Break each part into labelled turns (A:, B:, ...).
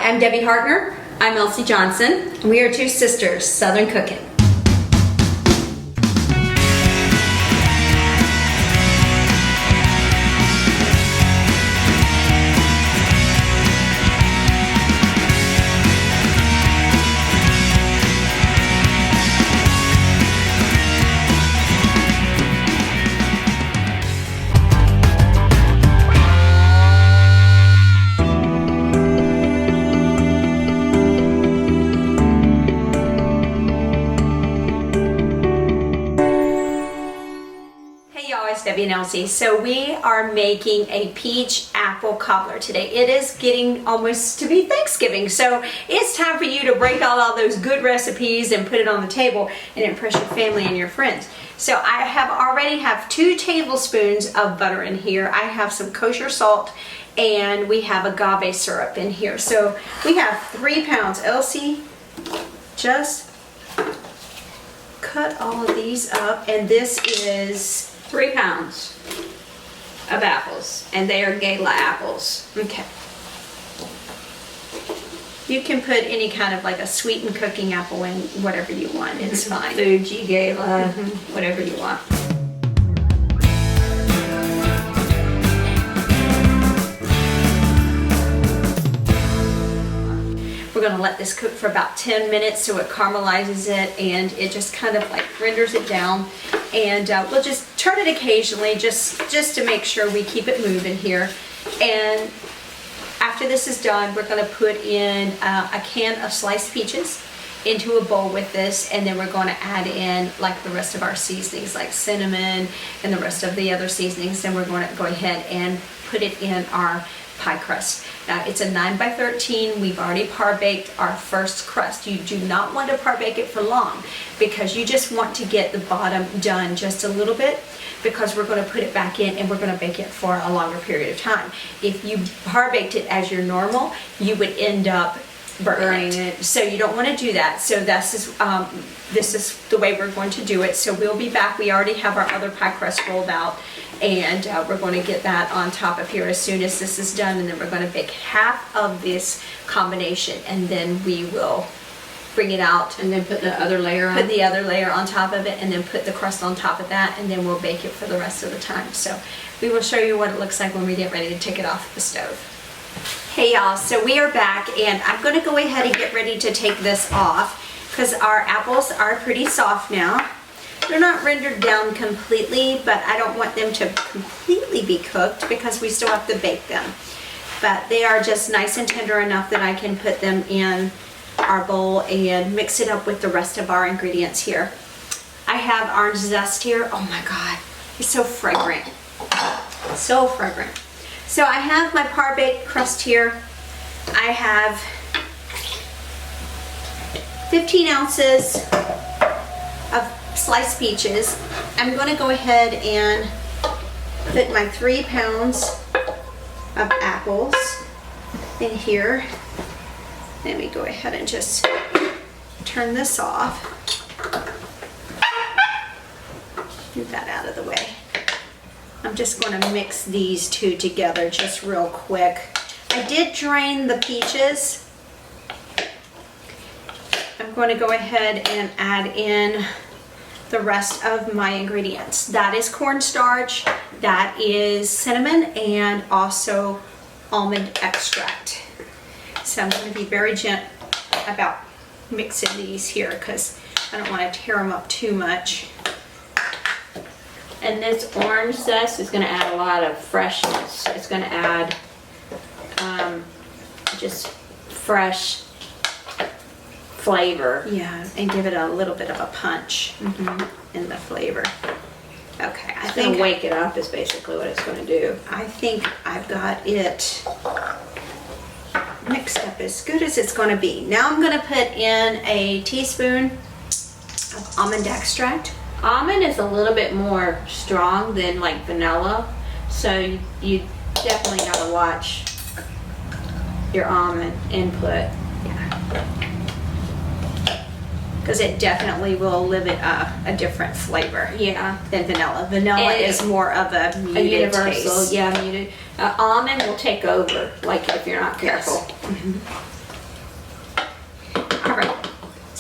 A: I'm Debbie Hartner.
B: I'm Elsie Johnson.
A: We are two sisters, Southern Cooking. Debbie and Elsie. So we are making a peach apple cobbler today. It is getting almost to be Thanksgiving, so it's time for you to break out all those good recipes and put it on the table and impress your family and your friends. So I already have 2 tablespoons of butter in here. I have some kosher salt and we have agave syrup in here. So we have 3 pounds. Elsie, just cut all of these up, and this is
B: 3 pounds of apples, and they are gala apples.
A: Okay. You can put any kind of like a sweetened cooking apple in, whatever you want. It's fine.
B: Fuji, gala, whatever you want.
A: We're going to let this cook for about 10 minutes so it caramelizes it and it just kind of like renders it down. And we'll just turn it occasionally just to make sure we keep it moving here. And after this is done, we're going to put in a can of sliced peaches into a bowl with this, and then we're going to add in like the rest of our seasonings like cinnamon and the rest of the other seasonings. Then we're going to go ahead and put it in our pie crust. Now it's a 9 by 13. We've already par baked our first crust. You do not want to par bake it for long because you just want to get the bottom done just a little bit, because we're going to put it back in and we're going to bake it for a longer period of time. If you par baked it as your normal, you would end up burning it. So you don't want to do that. So this is the way we're going to do it. So we'll be back. We already have our other pie crust rolled out, and we're going to get that on top of here as soon as this is done, and then we're going to bake half of this combination, and then we will bring it out
B: and then put the other layer on.
A: Put the other layer on top of it, and then put the crust on top of that, and then we'll bake it for the rest of the time. So we will show you what it looks like when we get ready to take it off the stove. Hey y'all, so we are back, and I'm going to go ahead and get ready to take this off because our apples are pretty soft now. They're not rendered down completely, but I don't want them to completely be cooked because we still have to bake them. But they are just nice and tender enough that I can put them in our bowl and mix it up with the rest of our ingredients here. I have orange zest here. Oh my God, it's so fragrant. So fragrant. So I have my par baked crust here. I have 15 ounces of sliced peaches. I'm going to go ahead and put my 3 pounds of apples in here. Let me go ahead and just turn this off. Get that out of the way. I'm just going to mix these two together just real quick. I did drain the peaches. I'm going to go ahead and add in the rest of my ingredients. That is cornstarch, that is cinnamon, and also almond extract. So I'm going to be very gentle about mixing these here because I don't want to tear them up too much.
B: And this orange zest is going to add a lot of freshness. It's going to add just fresh flavor.
A: Yeah, and give it a little bit of a punch in the flavor. Okay, I
B: It's
A: think
B: going to wake it up is basically what it's going to do.
A: I think I've got it mixed up as good as it's going to be. Now I'm going to put in a teaspoon of almond extract.
B: Almond is a little bit more strong than like vanilla, so you definitely got to watch your almond input.
A: Because it definitely will give it a different flavor.
B: Yeah.
A: Than vanilla. Vanilla is more of a muted
B: universal
A: taste.
B: Yeah, muted. Almond will take over, like if you're not careful.
A: Yes.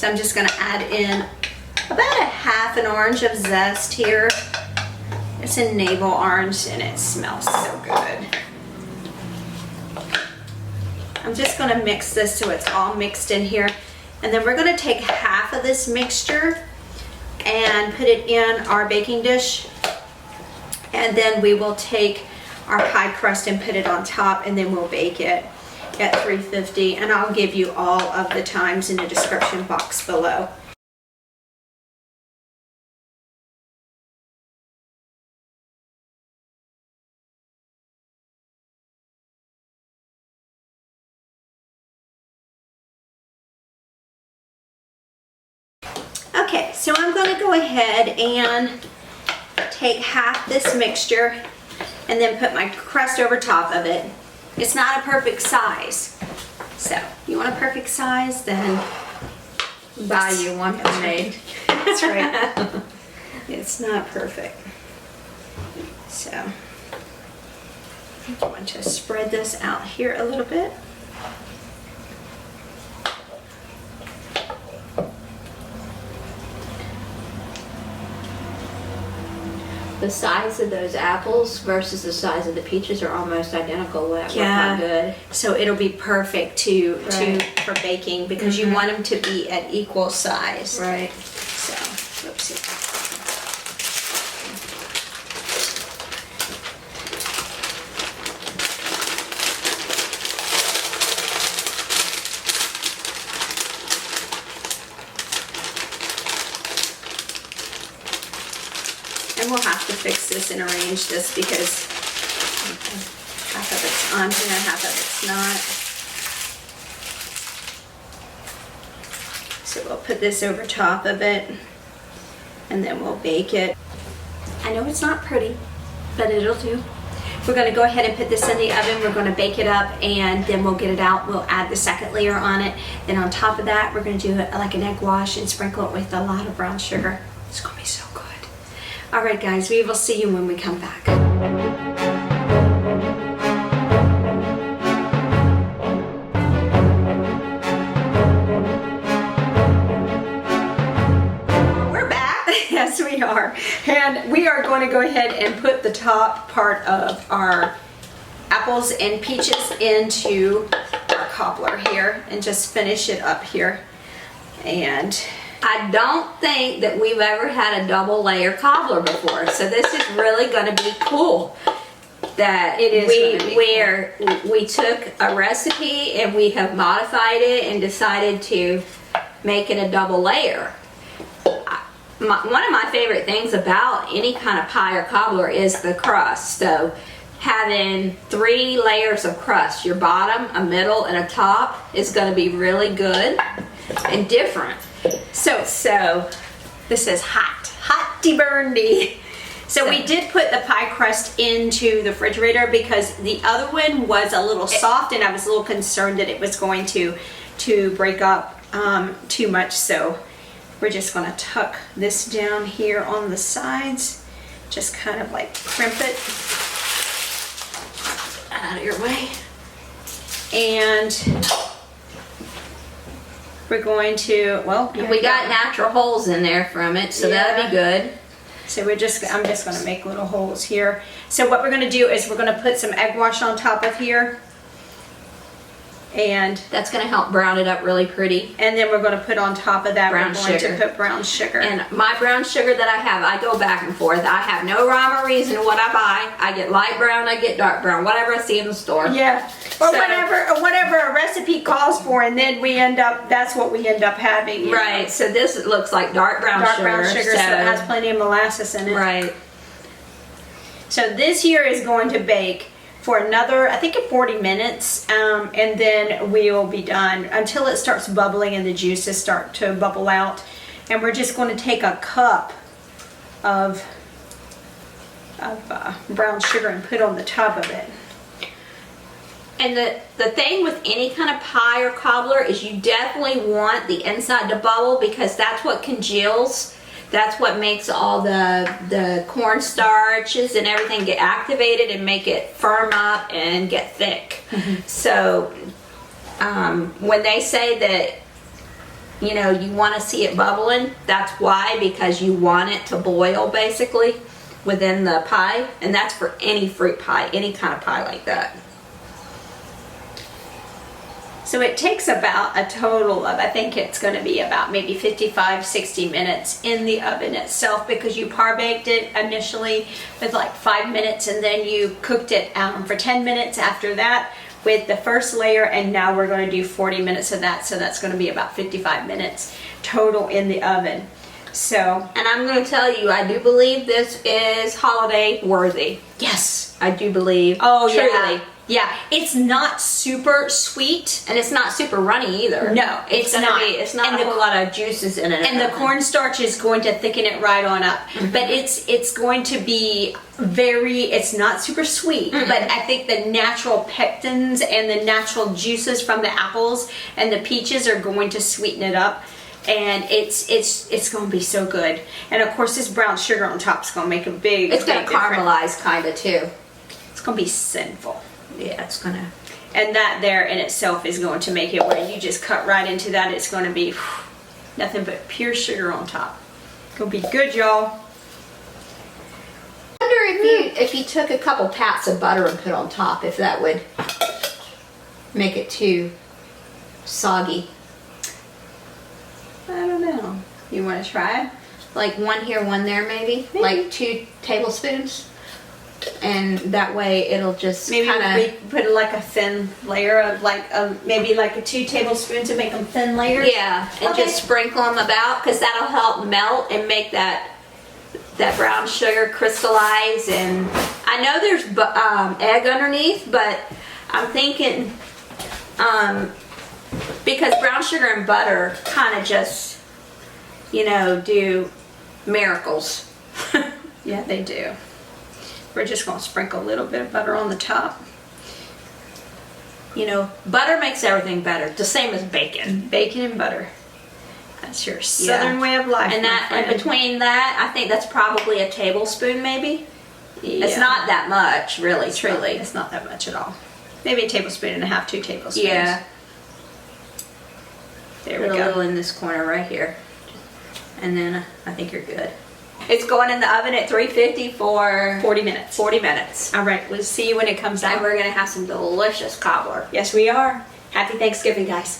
A: So I'm just gonna add in about a half an orange of zest here. It's a navel orange and it smells so good. I'm just gonna mix this so it's all mixed in here. And then we're gonna take half of this mixture and put it in our baking dish. And then we will take our pie crust and put it on top, and then we'll bake it at 350. And I'll give you all of the times in the description box below. Okay, so I'm going to go ahead and take half this mixture and then put my crust over top of it. It's not a perfect size. So, you want a perfect size, then
B: Buy you one made.
A: That's right. It's not perfect. So, I'm going to spread this out here a little bit.
B: The size of those apples versus the size of the peaches are almost identical. That
A: Yeah.
B: worked out good.
A: So it'll be perfect
B: Right.
A: for baking because you want them to be at equal size.
B: Right.
A: So, whoopsie. And we'll have to fix this and arrange this because half of it's on here, half of it's not. So we'll put this over top of it and then we'll bake it. I know it's not pretty, but it'll do. We're going to go ahead and put this in the oven. We're going to bake it up and then we'll get it out. We'll add the second layer on it. Then on top of that, we're going to do it like an egg wash and sprinkle it with a lot of brown sugar. It's going to be so good. All right, guys, we will see you when we come back. We're back. Yes, we are. And we are going to go ahead and put the top part of our apples and peaches into our cobbler here and just finish it up here. And
B: I don't think that we've ever had a double layer cobbler before, so this is really going to be cool. That
A: It is gonna be
B: we took a recipe and we have modified it and decided to make it a double layer. One of my favorite things about any kind of pie or cobbler is the crust. So having 3 layers of crust, your bottom, a middle, and a top, is going to be really good and different.
A: So this is hot-ty burnedy. So we did put the pie crust into the refrigerator because the other one was a little soft and I was a little concerned that it was going to break up too much. So we're just going to tuck this down here on the sides, just kind of like crimp it out of your way. And we're going to, well,
B: We got natural holes in there from it, so that'll be good.
A: So I'm just going to make little holes here. So what we're going to do is we're going to put some egg wash on top of here. And
B: That's going to help brown it up really pretty.
A: then we're going to put on top of that,
B: Brown
A: we're going
B: sugar.
A: to put brown sugar.
B: And my brown sugar that I have, I go back and forth. I have no rhyme or reason to what I buy. I get light brown, I get dark brown, whatever I see in the store.
A: Yeah, or
B: So-
A: whatever a recipe calls for, and then that's what we end up having. you know.
B: Right, so this looks like dark brown
A: Dark
B: sugar.
A: brown sugar, so it has plenty of molasses in it.
B: Right.
A: So this here is going to bake for another, I think, 40 minutes, and then we'll be done until it starts bubbling and the juices start to bubble out. And we're just going to take a cup of brown sugar and put on the top of it.
B: And the thing with any kind of pie or cobbler is you definitely want the inside to bubble because that's what congeals. That's what makes all the cornstarches and everything get activated and make it firm up and get thick. So when they say that you know, you want to see it bubbling. That's why, because you want it to boil basically within the pie, and that's for any fruit pie, any kind of pie like that.
A: So it takes about a total of, I think it's going to be about maybe 55-60 minutes in the oven itself, because you par baked it initially with like 5 minutes, and then you cooked it for 10 minutes after that with the first layer, and now we're going to do 40 minutes of that, so that's going to be about 55 minutes total in the oven. So,
B: and I'm going to tell you, I do believe this is holiday worthy.
A: yes,
B: I do believe.
A: oh
B: truly.
A: yeah, yeah. It's not super sweet,
B: And it's not super runny either.
A: No, it's not.
B: It's not
A: And
B: a whole lot of juices in it.
A: and the cornstarch is going to thicken it right on up. But it's going to be it's not super sweet, but I think the natural pectins and the natural juices from the apples and the peaches are going to sweeten it up. And it's going to be so good. And of course, this brown sugar on top is going to make a big.
B: It's going
A: big
B: to
A: difference.
B: caramelize kind of too.
A: It's going to be sinful.
B: Yeah, it's going to.
A: And that there in itself is going to make it where you just cut right into that. It's going to be nothing but pure sugar on top. It's going to be good, y'all.
B: I wonder if you took a couple pats of butter and put on top, if that would make it too soggy.
A: I don't know. You want to try it?
B: Like one here, one there, maybe. Like 2 tablespoons, and that way it'll just
A: Maybe
B: kind
A: we
B: of.
A: put like a thin layer of maybe like a 2 tablespoons to make them thin layers.
B: Yeah, and
A: Okay.
B: just sprinkle them about, because that'll help melt and make that brown sugar crystallize. And I know there's egg underneath, but I'm thinking because brown sugar and butter kind of just, you know, do miracles.
A: Yeah, they do. We're just going to sprinkle a little bit of butter on the top.
B: You know, butter makes everything better. The same as bacon.
A: Bacon and butter. That's your southern way of life.
B: And that,
A: my
B: and
A: friend.
B: between that, I think that's probably a tablespoon, maybe. It's
A: Yeah.
B: not that much, really,
A: It's
B: truly.
A: It's not that much at all. Maybe a tablespoon and a half, 2 tablespoons.
B: Yeah.
A: There
B: Put
A: we
B: a little
A: go.
B: in this corner right here, and then I think you're good. It's going in the oven at 350 for
A: 40 minutes.
B: 40 minutes.
A: All right, we'll see you when it comes
B: And
A: out.
B: we're gonna have some delicious cobbler.
A: Yes, we are. Happy Thanksgiving, guys.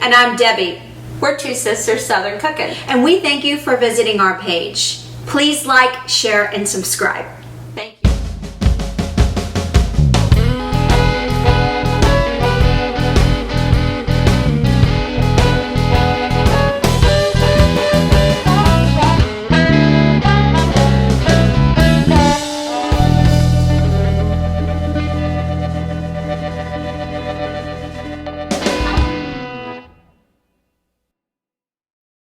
A: And I'm Debbie.
B: We're 2 sisters Southern cooking.
A: And we thank you for visiting our page. Please like, share, and subscribe.